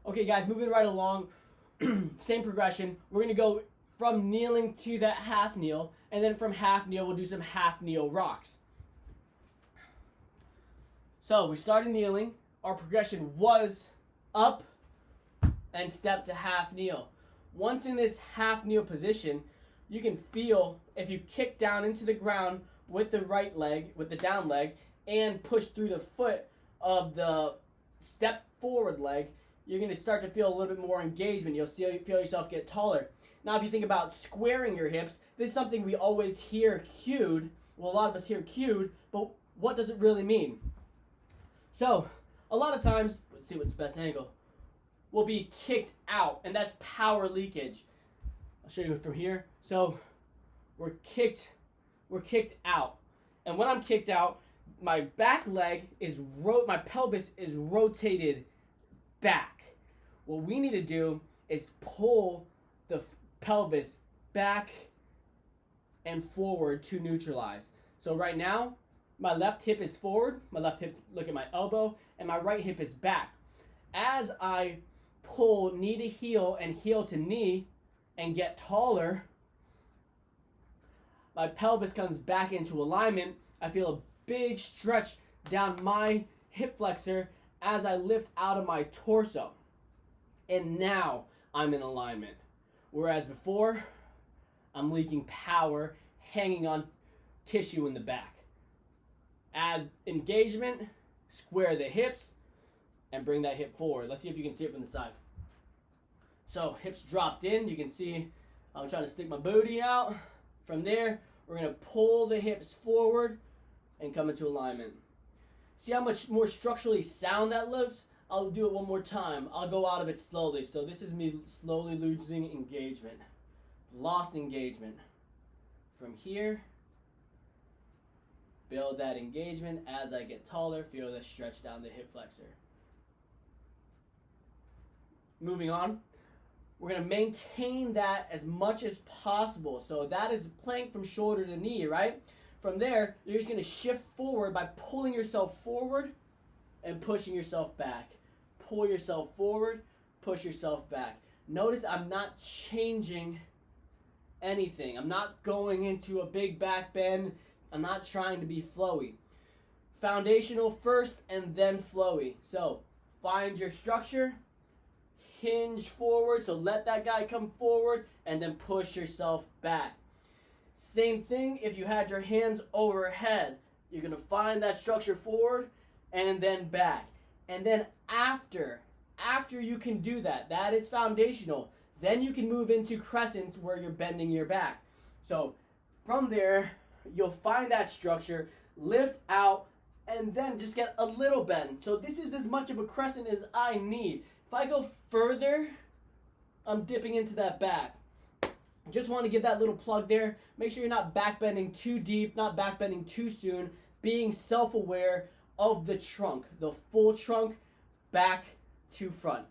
Okay, guys, moving right along. Same progression. We're going to go from kneeling to that half kneel, and then from half kneel, we'll do some half kneel rocks. So we started kneeling. Our progression was up and step to half kneel. Once in this half kneel position, you can feel if you kick down into the ground with the right leg, with the down leg, and push through the foot of the step forward leg, you're going to start to feel a little bit more engagement. You'll feel yourself get taller. Now, if you think about squaring your hips, this is something we always hear cued. Well, a lot of us hear cued, but what does it really mean? So, a lot of times, let's see what's the best angle, we'll be kicked out, and that's power leakage. I'll show you from here. So, we're kicked out. And when I'm kicked out, my back leg is, my pelvis is rotated back. What we need to do is pull the pelvis back and forward to neutralize. So right now, my left hip is forward, my left hip, look at my elbow, and my right hip is back. As I pull knee to heel and heel to knee and get taller, my pelvis comes back into alignment. I feel a big stretch down my hip flexor as I lift out of my torso. And now I'm in alignment. Whereas before, I'm leaking power, hanging on tissue in the back. Add engagement, square the hips, and bring that hip forward. Let's see if you can see it from the side. So hips dropped in. You can see I'm trying to stick my booty out. From there, we're going to pull the hips forward and come into alignment. See how much more structurally sound that looks? I'll do it one more time. I'll go out of it slowly. So this is me slowly losing engagement. Lost engagement. From here, build that engagement. As I get taller, feel the stretch down the hip flexor. Moving on, we're going to maintain that as much as possible. So that is plank from shoulder to knee, right? From there, you're just going to shift forward by pulling yourself forward and pushing yourself back. Pull yourself forward, push yourself back. Notice I'm not changing anything. I'm not going into a big back bend. I'm not trying to be flowy. Foundational first and then flowy. So find your structure, hinge forward, so let that guy come forward, and then push yourself back. Same thing if you had your hands overhead. You're going to find that structure forward and then back. And then after you can do that, that is foundational. Then you can move into crescents where you're bending your back. So from there, you'll find that structure, lift out, and then just get a little bend. So this is as much of a crescent as I need. If I go further, I'm dipping into that back. Just want to give that little plug there. Make sure you're not back bending too deep, not back bending too soon. Being self-aware of the trunk, the full trunk, back to front.